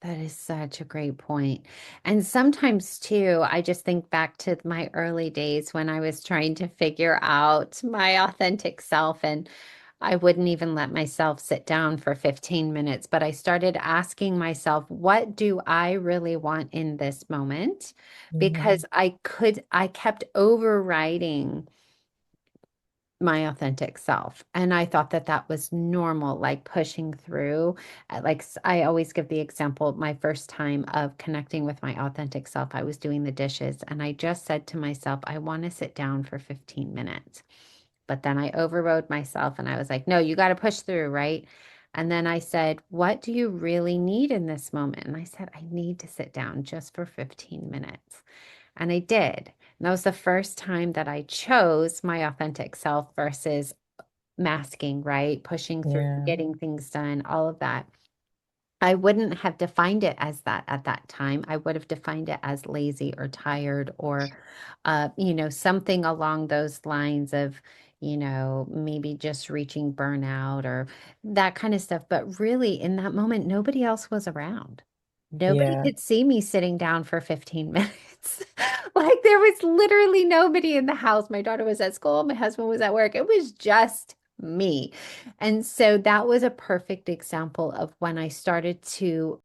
That is such a great point. And sometimes too, I just think back to my early days when I was trying to figure out my authentic self, and I wouldn't even let myself sit down for 15 minutes, but I started asking myself, what do I really want in this moment? Hmm. Because I kept overriding my authentic self. And I thought that that was normal, like pushing through. I always give the example, my first time of connecting with my authentic self, I was doing the dishes and I just said to myself, I want to sit down for 15 minutes. But then I overrode myself and I was like, no, you got to push through, right? And then I said, what do you really need in this moment? And I said, I need to sit down just for 15 minutes. And I did. And that was the first time that I chose my authentic self versus masking, right? Pushing through, Yeah. getting things done, all of that. I wouldn't have defined it as that at that time. I would have defined it as lazy or tired or, something along those lines of, maybe just reaching burnout or that kind of stuff. But really, in that moment, nobody else was around. Nobody Yeah. could see me sitting down for 15 minutes. Like there was literally nobody in the house. My daughter was at school, my husband was at work. It was just me. And so that was a perfect example of when I started to